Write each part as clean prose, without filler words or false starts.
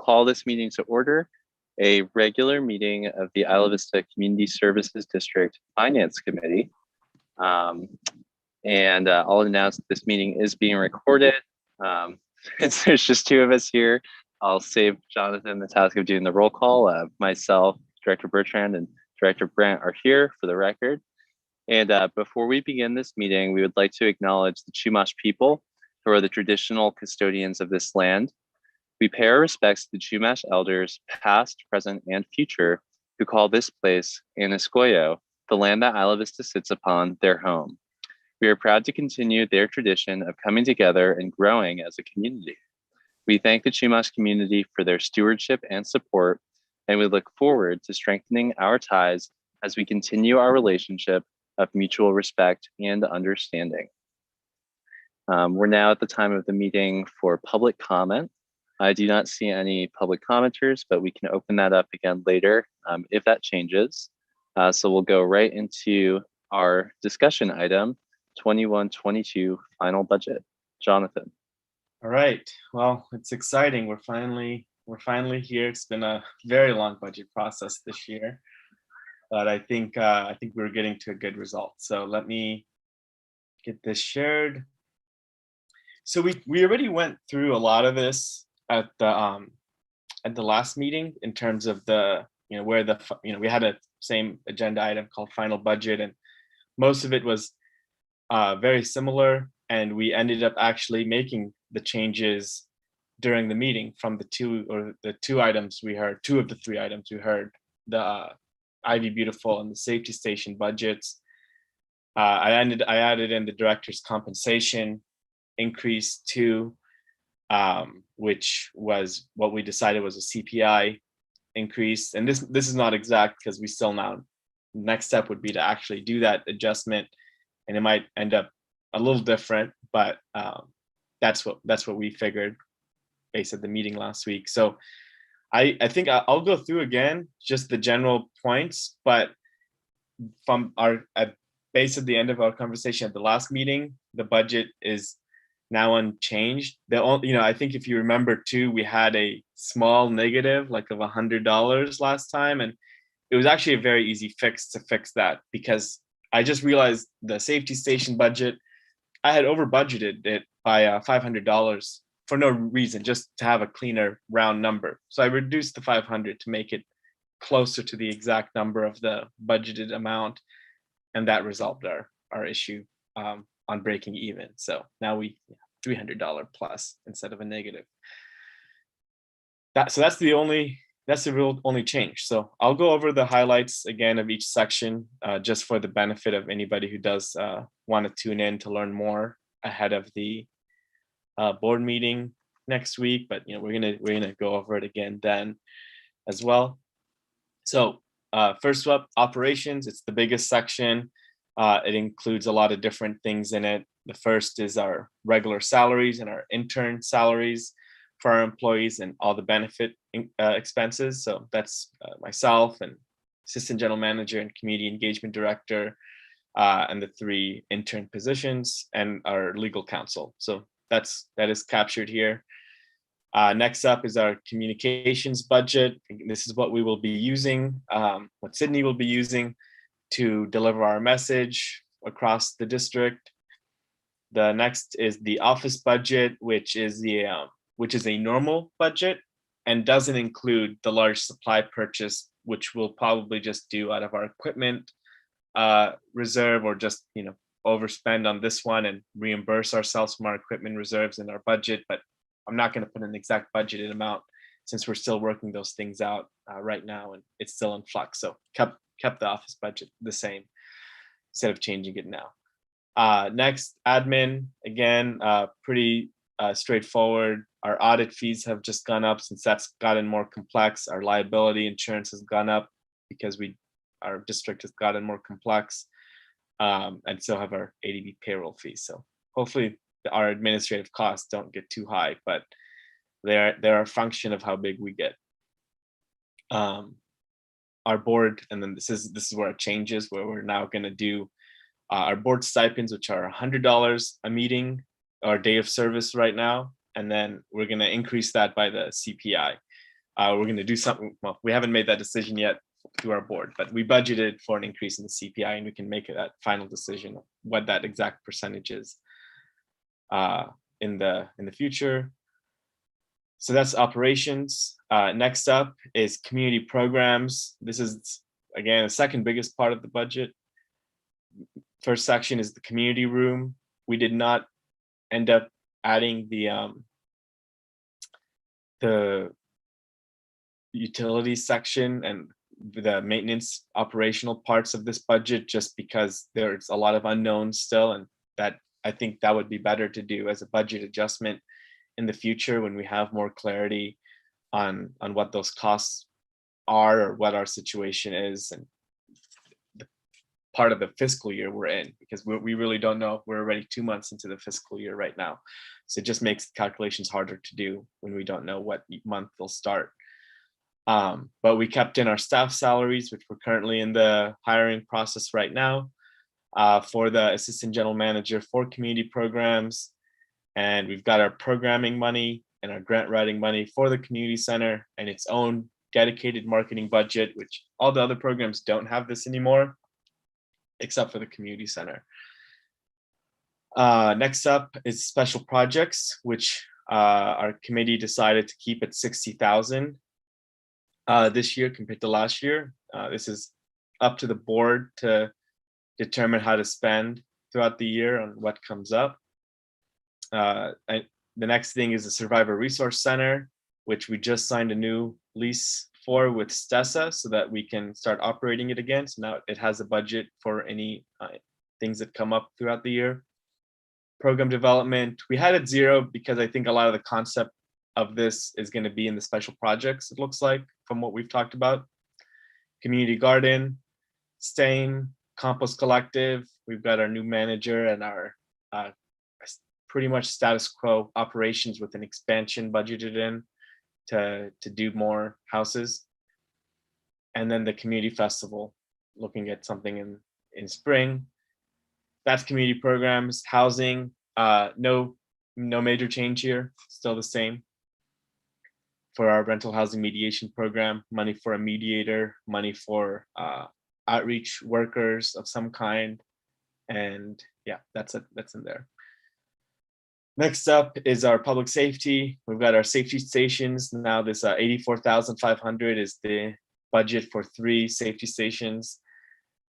call this meeting to order, a regular meeting of the Isla Vista Community Services District Finance Committee. I'll announce that this meeting is being recorded. Since there's just two of us here, I'll save Jonathan the task of doing the roll call. Myself, Director Bertrand, and Director Brandt are here for the record. And before we begin this meeting, we would like to acknowledge the Chumash people, who are the traditional custodians of this land. We pay our respects to the Chumash elders, past, present, and future, who call this place Aniscoyo, the land that Isla Vista sits upon, their home. We are proud to continue their tradition of coming together and growing as a community. We thank the Chumash community for their stewardship and support, and we look forward to strengthening our ties as we continue our relationship of mutual respect and understanding. We're now at the time of the meeting for public comment. I do not see any public commenters, but we can open that up again later if that changes. So we'll go right into our discussion item, 21-22 final budget. Jonathan. All right. Well, it's exciting. We're finally here. It's been a very long budget process this year, but I think we're getting to a good result. So let me get this shared. So we already went through a lot of this at the last meeting in terms of the where the we had a same agenda item called final budget, and most of it was very similar, and we ended up actually making the changes during the meeting from the two of the three items we heard, the Ivy Beautiful and the safety station budgets. I added in the director's compensation increase to, which was what we decided was a CPI increase. And this is not exact because we still now, next step would be to actually do that adjustment, and it might end up a little different, but that's what we figured based at the meeting last week. So I think I'll go through again just the general points, but from based at the end of our conversation at the last meeting, the budget is now unchanged. I think if you remember too, we had a small negative like of $100 last time, and it was actually a very easy fix to fix that, because I just realized the safety station budget, I had over budgeted it by $500 for no reason, just to have a cleaner round number. So I reduced the 500 to make it closer to the exact number of the budgeted amount, and that resolved our issue on breaking even. So now we $300 plus instead of a negative. That's the real only change. So I'll go over the highlights again of each section, just for the benefit of anybody who does want to tune in to learn more ahead of the board meeting next week. But we're gonna go over it again then as well. So first up, operations. It's the biggest section. It includes a lot of different things in it. The first is our regular salaries and our intern salaries for our employees and all the benefit expenses. So that's myself and assistant general manager and community engagement director, and the 3 intern positions, and our legal counsel. So that is captured here. Next up is our communications budget. This is what we will be using, what Sydney will be using to deliver our message across the district. The next is the office budget, which is a normal budget and doesn't include the large supply purchase, which we'll probably just do out of our equipment reserve, or just overspend on this one and reimburse ourselves from our equipment reserves in our budget. But I'm not going to put an exact budgeted amount since we're still working those things out right now, and it's still in flux. So kept the office budget the same instead of changing it now. Next, admin, again, pretty straightforward. Our audit fees have just gone up since that's gotten more complex. Our liability insurance has gone up because our district has gotten more complex, and so have our ADB payroll fees. So hopefully our administrative costs don't get too high, but they're a function of how big we get. Our board, and then this is where it changes, where we're now going to do our board stipends, which are $100 a meeting or day of service right now, and then we're going to increase that by the CPI. we're going to do something. Well, we haven't made that decision yet through our board, but we budgeted for an increase in the CPI, and we can make that final decision of what that exact percentage is in the future. So that's operations. Next up is community programs. This is, again, the second biggest part of the budget. First section is the community room. We did not end up adding the utilities section and the maintenance operational parts of this budget, just because there's a lot of unknowns still, and that I think that would be better to do as a budget adjustment in the future when we have more clarity on what those costs are or what our situation is and the part of the fiscal year we're in, because we really don't know. We're already 2 months into the fiscal year right now, so it just makes calculations harder to do when we don't know what month they'll start. But we kept in our staff salaries, which we're currently in the hiring process right now, for the assistant general manager for community programs. And we've got our programming money and our grant writing money for the community center and its own dedicated marketing budget, which all the other programs don't have this anymore, except for the community center. Next up is special projects, which our committee decided to keep at 60,000 this year compared to last year. This is up to the board to determine how to spend throughout the year on what comes up. And the next thing is the Survivor Resource Center, which we just signed a new lease for with Stessa so that we can start operating it again. So now it has a budget for any things that come up throughout the year. Program development, we had it 0 because I think a lot of the concept of this is going to be in the special projects, it looks like, from what we've talked about. Community garden, Stain, Compost Collective, we've got our new manager and our pretty much status quo operations with an expansion budgeted in to do more houses. And then the community festival, looking at something in spring. That's community programs. Housing, no major change here, still the same. For our rental housing mediation program, money for a mediator, money for outreach workers of some kind. And yeah, that's it, that's in there. Next up is our public safety. We've got our safety stations. Now this 84,500 is the budget for 3 safety stations,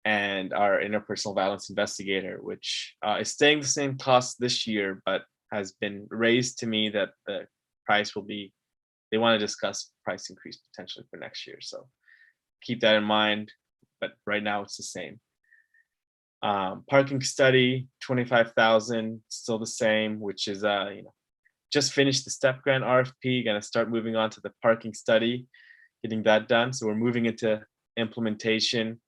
and our interpersonal violence investigator, which is staying the same cost this year, but has been raised to me that the price will be, they want to discuss price increase potentially for next year. So keep that in mind, but right now it's the same. Parking study, 25,000, still the same, which is just finished the STEP grant RFP, gonna start moving on to the parking study, getting that done. So we're moving into implementation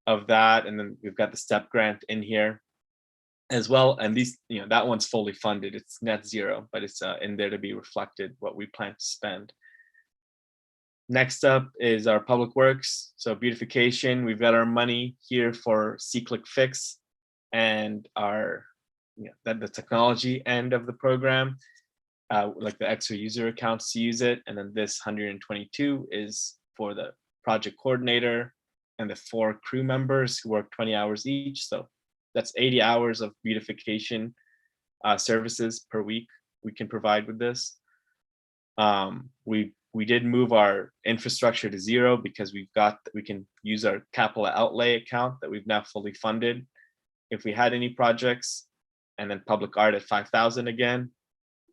of that, and then we've got the STEP grant in here as well. And these, that one's fully funded. It's net 0, but it's in there to be reflected what we plan to spend. Next up is our public works. So beautification, we've got our money here for C-Click Fix and our, the technology end of the program, like the extra user accounts to use it. And then this 122 is for the project coordinator and the 4 crew members who work 20 hours each. So that's 80 hours of beautification services per week we can provide with this. We did move our infrastructure to 0 because we can use our capital outlay account that we've now fully funded if we had any projects, and then public art at 5,000 again.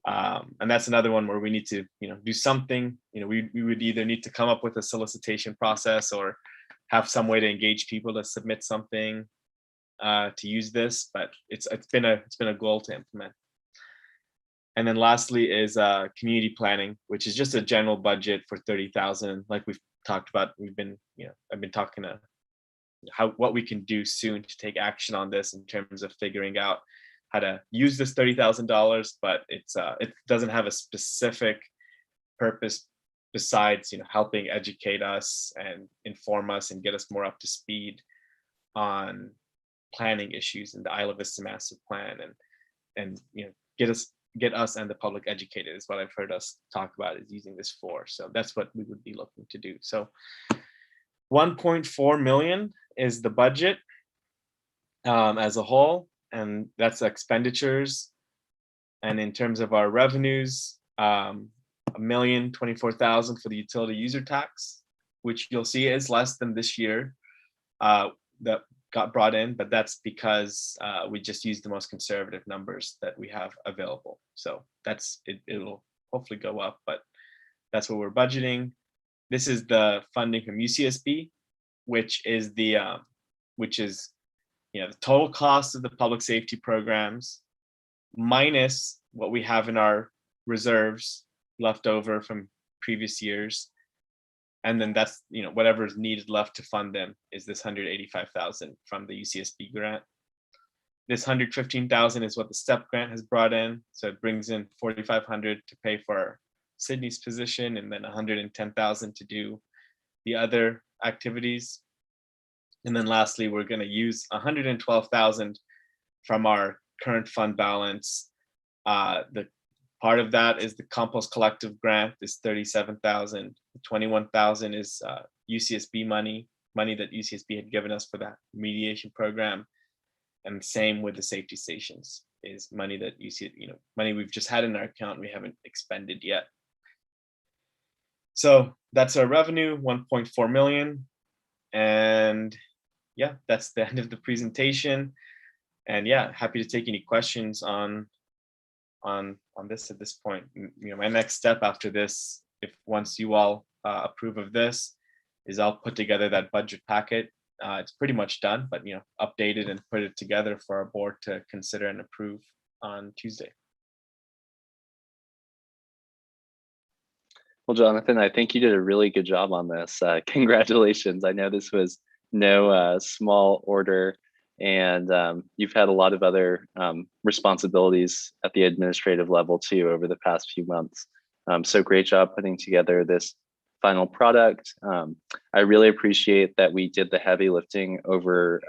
And that's another one where we need to do something. We would either need to come up with a solicitation process or have some way to engage people to submit something to use this, but it's been a goal to implement. And then lastly is community planning, which is just a general budget for 30,000. Like we've talked about, I've been talking to what we can do soon to take action on this in terms of figuring out how to use this $30,000, but it doesn't have a specific purpose besides helping educate us and inform us and get us more up to speed on planning issues in the Isla Vista Master Plan, and get us get us and the public educated is what I've heard us talk about, is using this for. So that's what we would be looking to do. So 1.4 million is the budget as a whole, and that's expenditures. And in terms of our revenues, 1,024,000 for the utility user tax, which you'll see is less than this year that got brought in, but that's because we just used the most conservative numbers that we have available. So that's it. It'll hopefully go up, but that's what we're budgeting. This is the funding from UCSB, which is the the total cost of the public safety programs minus what we have in our reserves left over from previous years. And then that's, whatever is needed left to fund them is this 185,000 from the UCSB grant. This 115,000 is what the STEP grant has brought in. So it brings in 4,500 to pay for Sydney's position, and then 110,000 to do the other activities. And then lastly, we're going to use 112,000 from our current fund balance. The part of that is the compost collective grant is 37,000. 21,000 is UCSB money that UCSB had given us for that mediation program. And same with the safety stations is money that money we've just had in our account, we haven't expended yet. So that's our revenue, 1.4 million. And yeah, that's the end of the presentation. And yeah, happy to take any questions on this at this point. My next step after this, if once you all approve of this, is I'll put together that budget packet. It's pretty much done, but update it and put it together for our board to consider and approve on Tuesday. Well, Jonathan, I think you did a really good job on this. Congratulations. I know this was no small order, and you've had a lot of other responsibilities at the administrative level too over the past few months. So great job putting together this final product. I really appreciate that we did the heavy lifting over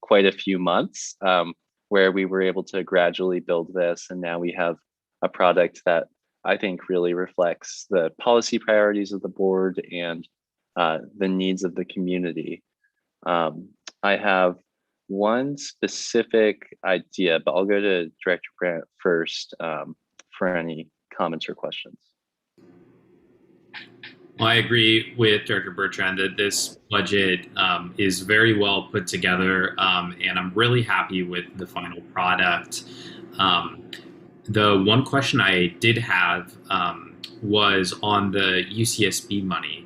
quite a few months, where we were able to gradually build this, and now we have a product that I think really reflects the policy priorities of the board and the needs of the community. I have one specific idea, but I'll go to Director Brandt first for any comments or questions. Well, I agree with Director Bertrand that this budget is very well put together, and I'm really happy with the final product. The one question I did have was on the UCSB money.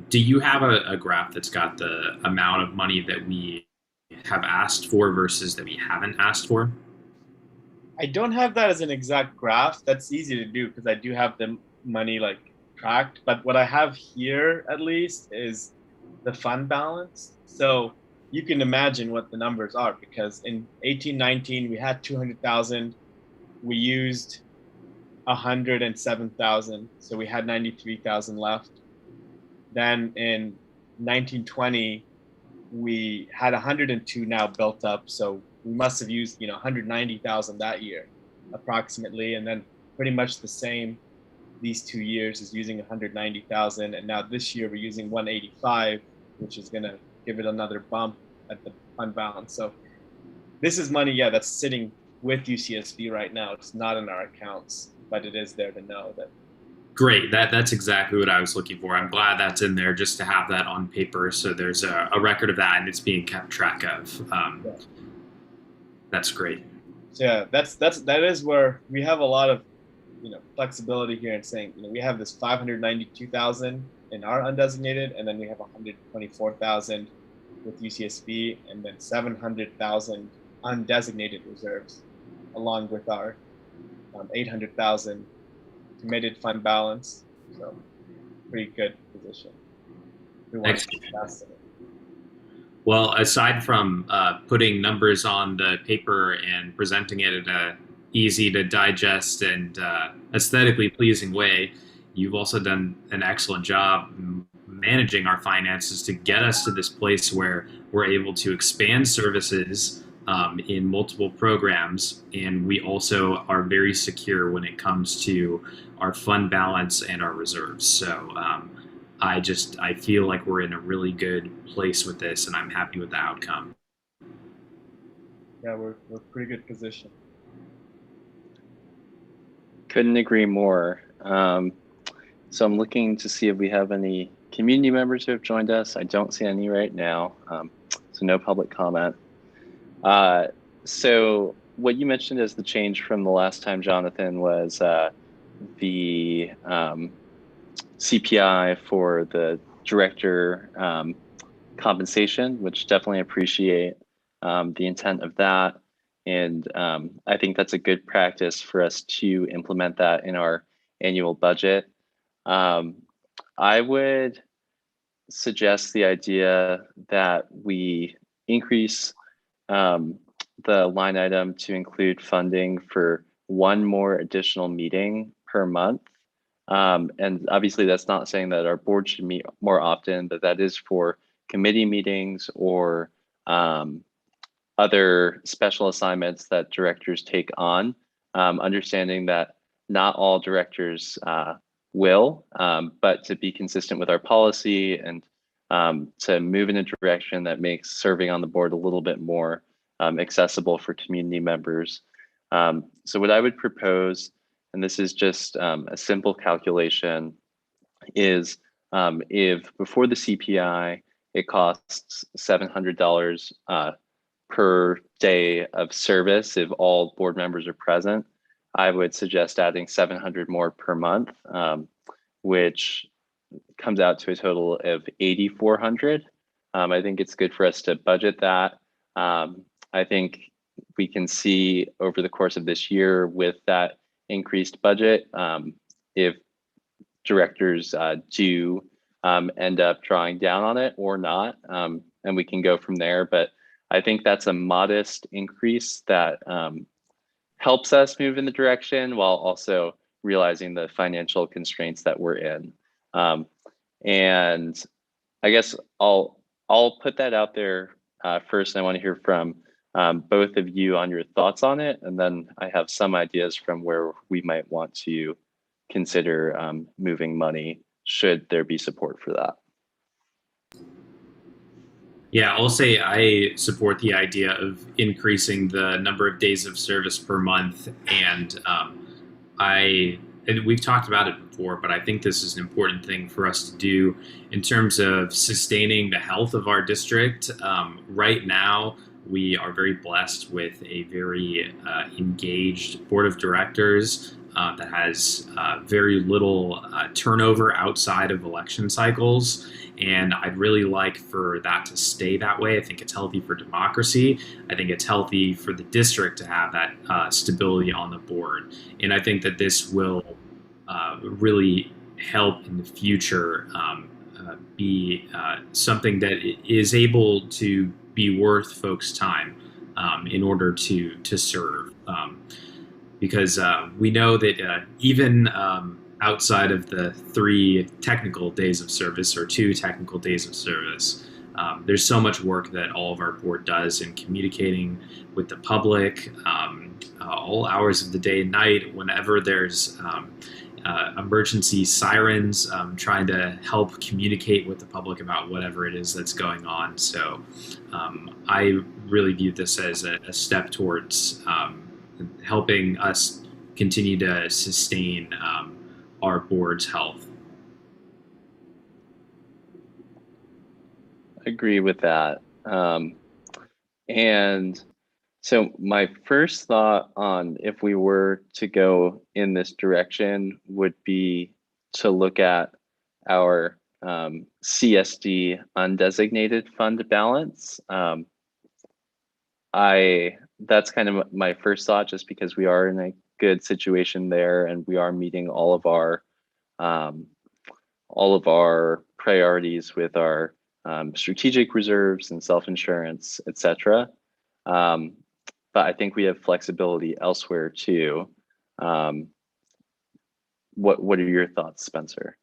Do you have a graph that's got the amount of money that we have asked for versus that we haven't asked for? I don't have that as an exact graph. That's easy to do because I do have the money tracked. But what I have here, at least, is the fund balance. So you can imagine what the numbers are, because in 18-19 we had 200,000. We used 107,000, so we had 93,000 left. Then in 1920, we had 102 now built up, so we must have used 190,000 that year, approximately, and then pretty much the same these 2 years is using 190,000, and now this year we're using 185, which is going to give it another bump at the fund balance. So this is money, that's sitting with UCSB right now. It's not in our accounts, but it is there to know that. Great. That's exactly what I was looking for. I'm glad that's in there, just to have that on paper, so there's a record of that and it's being kept track of. That's great. So yeah, that is where we have a lot of flexibility here in saying we have this 592,000 in our undesignated, and then we have 124,000 with UCSB, and then 700,000 undesignated reserves, along with our 800,000 committed fund balance. So pretty good position. Well, aside from putting numbers on the paper and presenting it in a easy to digest and aesthetically pleasing way, you've also done an excellent job managing our finances to get us to this place where we're able to expand services in multiple programs, and we also are very secure when it comes to our fund balance and our reserves. So I feel like we're in a really good place with this, and I'm happy with the outcome. Yeah, we're pretty good position. Couldn't agree more. So I'm looking to see if we have any community members who have joined us. I don't see any right now, so no public comment. So what you mentioned as the change from the last time, Jonathan, was the CPI for the director compensation, which definitely appreciate the intent of that. And I think that's a good practice for us to implement that in our annual budget. I would suggest the idea that we increase the line item to include funding for one more additional meeting per month. And obviously that's not saying that our board should meet more often, but that is for committee meetings or other special assignments that directors take on, understanding that not all directors will, but to be consistent with our policy and to move in a direction that makes serving on the board a little bit more accessible for community members. So what I would propose, and this is just a simple calculation, is if before the CPI, it costs $700 per day of service if all board members are present, I would suggest adding 700 more per month, which comes out to a total of 8,400. I think it's good for us to budget that. I think we can see over the course of this year with that increased budget, if directors do end up drawing down on it or not, and we can go from there. But I think that's a modest increase that helps us move in the direction while also realizing the financial constraints that we're in. And I guess I'll put that out there first. I want to hear from both of you on your thoughts on it, and then I have some ideas from where we might want to consider moving money should there be support for that. Yeah, I'll say I support the idea of increasing the number of days of service per month, and we've talked about it before, but I think this is an important thing for us to do in terms of sustaining the health of our district. Right now, we are very blessed with a very engaged board of directors that has very little turnover outside of election cycles. And I'd really like for that to stay that way. I think it's healthy for democracy. I think it's healthy for the district to have that stability on the board. And I think that this will really help in the future be something that is able to be worth folks' time in order to serve. Because we know that even outside of the 3 technical days of service or 2 technical days of service, there's so much work that all of our board does in communicating with the public, all hours of the day and night, whenever there's emergency sirens, trying to help communicate with the public about whatever it is that's going on. So I really view this as a step towards helping us continue to sustain our board's health. Agree with that. And so my first thought on if we were to go in this direction would be to look at our CSD undesignated fund balance. That's kind of my first thought, just because we are in a good situation there and we are meeting all of our priorities with our strategic reserves and self-insurance, etc. But I think we have flexibility elsewhere too. What are your thoughts, Spencer?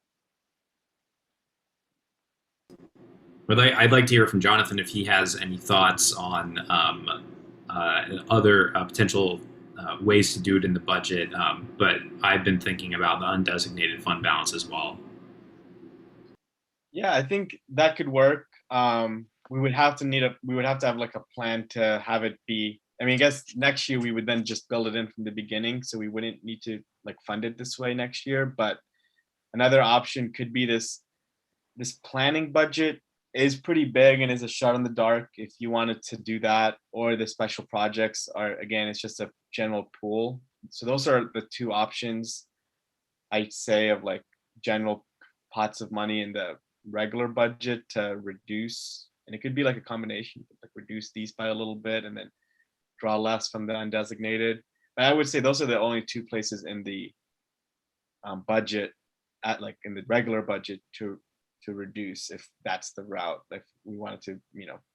I'd like to hear from Jonathan if he has any thoughts on other potential ways to do it in the budget, but I've been thinking about the undesignated fund balance as well. Yeah, I think that could work. We would have to have like a plan to have it be. I mean, I guess next year we would then just build it in from the beginning, so we wouldn't need to like fund it this way next year. But another option could be this planning budget is pretty big and is a shot in the dark if you wanted to do that, or the special projects are, again, it's just a general pool. So those are the two options I'd say of like general pots of money in the regular budget to reduce. And it could be like a combination, like reduce these by a little bit and then draw less from the undesignated. But I would say those are the only two places in the budget, at like in the regular budget, to reduce, if that's the route, if we wanted to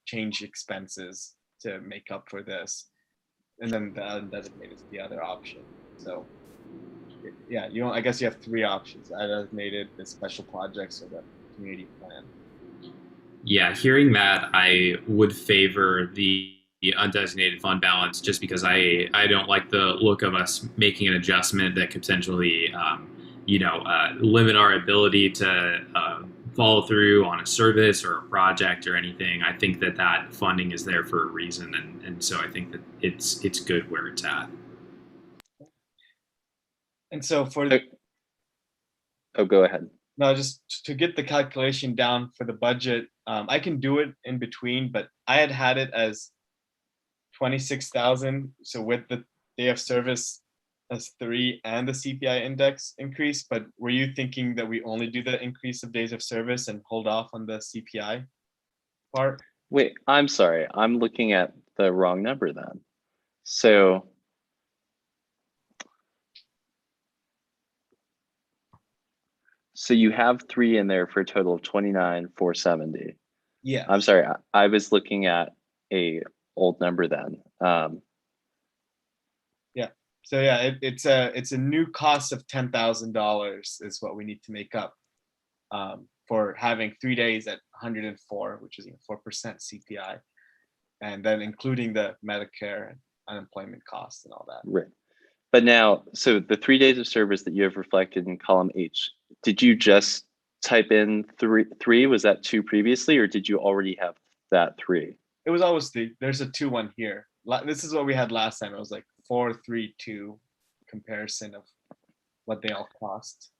change expenses to make up for this. And then the undesignated is the other option. So yeah, I guess you have three options: undesignated, the special projects, or the community plan. Yeah, hearing that, I would favor the undesignated fund balance, just because I don't like the look of us making an adjustment that could potentially limit our ability to follow through on a service or a project or anything. I think that funding is there for a reason, and so I think that it's good where it's at. And so for the, go ahead. no, just to get the calculation down for the budget, I can do it in between, but I had it as 26,000. So with the day of service as 3 and the CPI index increase. But were you thinking that we only do the increase of days of service and hold off on the CPI part? Wait, I'm sorry. I'm looking at the wrong number then. So you have 3 in there for a total of 29,470. Yeah. I'm sorry. I was looking at a old number then. Yeah. So yeah, it's a new cost of $10,000 is what we need to make up for having 3 days at 104, which is 4% CPI, and then including the Medicare and unemployment costs and all that. Right. But now, so the 3 days of service that you have reflected in column H, did you just type in three? Was that 2 previously, or did you already have that 3? It was always 3. There's a 2 one here. This is what we had last time. It was like 4, 3, 2 comparison of what they all cost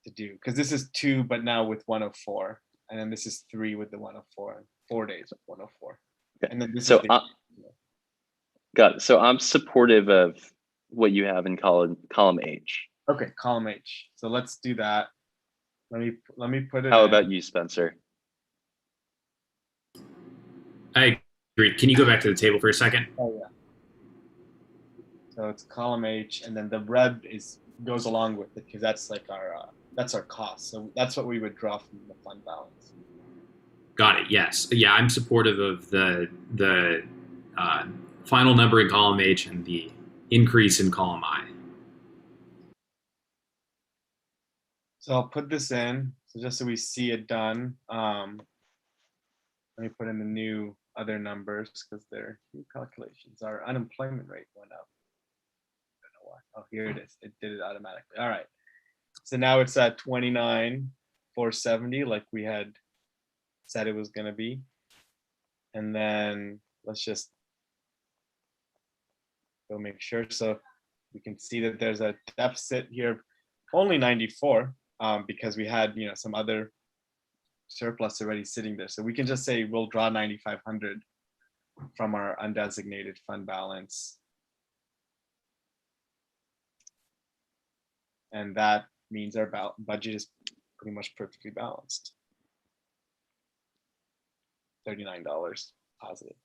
to do. Because this is 2, but now with 104, and then this is 3 with the 104, and 4 days of 104. Okay. And then this so is the, got it. So I'm supportive of what you have in column H. okay, column H. So let's do that. Let me put it. How about you, Spencer? I agree. Can you go back to the table for a second? Oh yeah. So it's column H, and then the red goes along with it because that's like our cost. So that's what we would draw from the fund balance. Got it. Yes. Yeah, I'm supportive of the final number in column H and the increase in column I. So I'll put this in, so just so we see it done. Let me put in the new other numbers because they're new calculations. Our unemployment rate went up. I don't know why. Oh, here it is. It did it automatically. All right. So now it's at 29,470, like we had said it was going to be. And then let's just go make sure. So we can see that there's a deficit here of only 94 because we had some other surplus already sitting there. So we can just say we'll draw 9,500 from our undesignated fund balance. And that means our budget is pretty much perfectly balanced. $39 positive.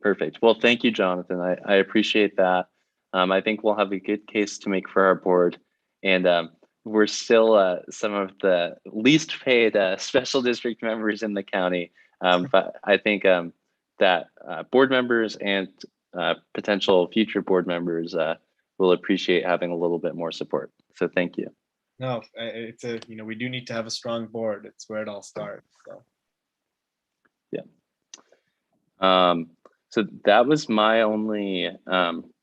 Perfect. Well, thank you, Jonathan. I appreciate that. I think we'll have a good case to make for our board. And we're still some of the least paid special district members in the county. But I think that board members and potential future board members will appreciate having a little bit more support. So thank you. No, it's we do need to have a strong board. It's where it all starts. So. Yeah. So that was my only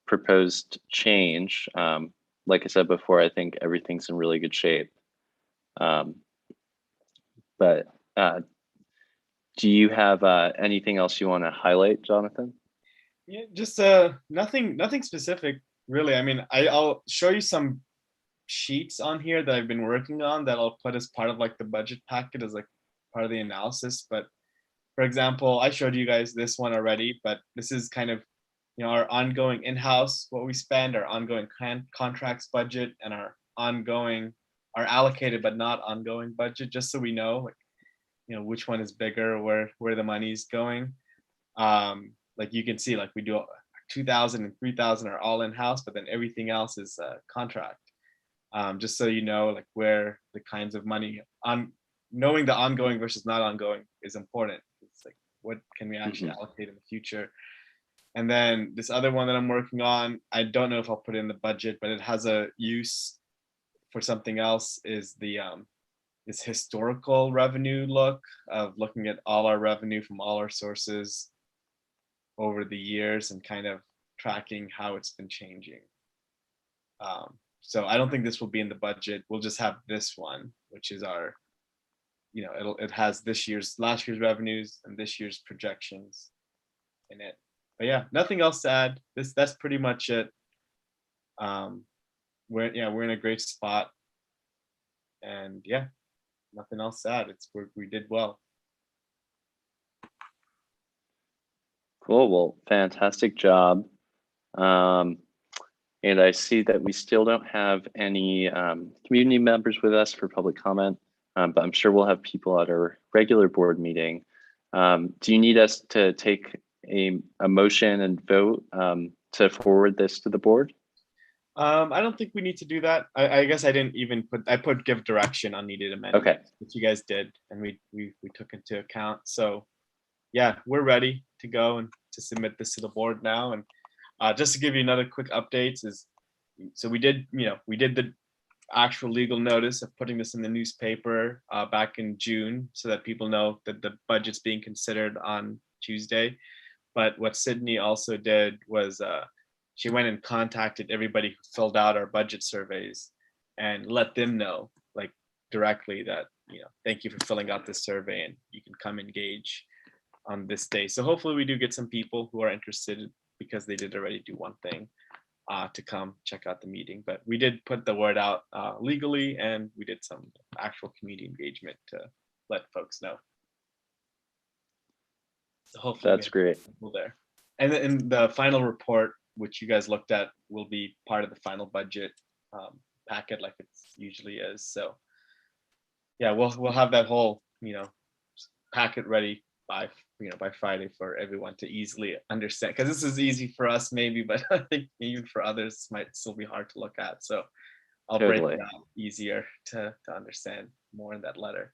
proposed change. Like I said before, I think everything's in really good shape. But do you have anything else you want to highlight, Jonathan? Yeah, just nothing specific really. I mean, I'll show you some sheets on here that I've been working on that I'll put as part of like the budget packet as like part of the analysis. But for example, I showed you guys this one already, but this is kind of, you know, our ongoing in-house, what we spend, our ongoing contracts budget, and our allocated but not ongoing budget, just so we know, like, you know, which one is bigger, where the money's going. Like you can see, like we do 2,000 and 3,000 are all in-house, but then everything else is contract. Just so you know, like where the kinds of money on knowing the ongoing versus not ongoing is important. It's like, what can we actually allocate in the future? And then this other one that I'm working on, I don't know if I'll put it in the budget, but it has a use for something else, is the this historical revenue look of looking at all our revenue from all our sources over the years and kind of tracking how it's been changing. So I don't think this will be in the budget. We'll just have this one, which is our, you know, it has last year's revenues and this year's projections in it. But yeah, nothing else to add. That's pretty much it. We're in a great spot, and yeah, nothing else to add. We did well. Cool. Well, fantastic job. And I see that we still don't have any community members with us for public comment, but I'm sure we'll have people at our regular board meeting. Do you need us to take a motion and vote to forward this to the board? I don't think we need to do that. I guess I didn't even put give direction on needed amendments, Okay. which you guys did, and we took into account. So yeah, we're ready to go and to submit this to the board now. And just to give you another quick updates is, so we did the actual legal notice of putting this in the newspaper back in June, so that people know that the budget's being considered on Tuesday. But what Sydney also did was she went and contacted everybody who filled out our budget surveys and let them know, like, directly that, you know, thank you for filling out this survey and you can come engage on this day. So hopefully we do get some people who are interested, because they did already do one thing, to come check out the meeting. But we did put the word out legally, and we did some actual community engagement to let folks know. So hopefully That's great. people there. And then the final report, which you guys looked at, will be part of the final budget packet, like it usually is. So yeah, we'll have that whole, you know, packet ready by Friday for everyone to easily understand, because this is easy for us maybe, but I think even for others this might still be hard to look at. So I'll break it down easier to understand more in that letter.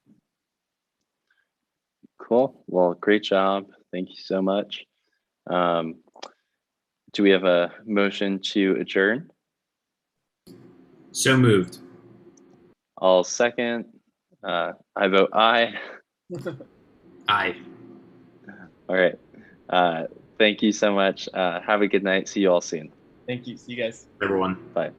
Cool. Well, great job. Thank you so much. Do we have a motion to adjourn? So moved. I'll second. I vote aye. Aye. All right. Thank you so much. Have a good night. See you all soon. Thank you. See you guys. Everyone. Bye.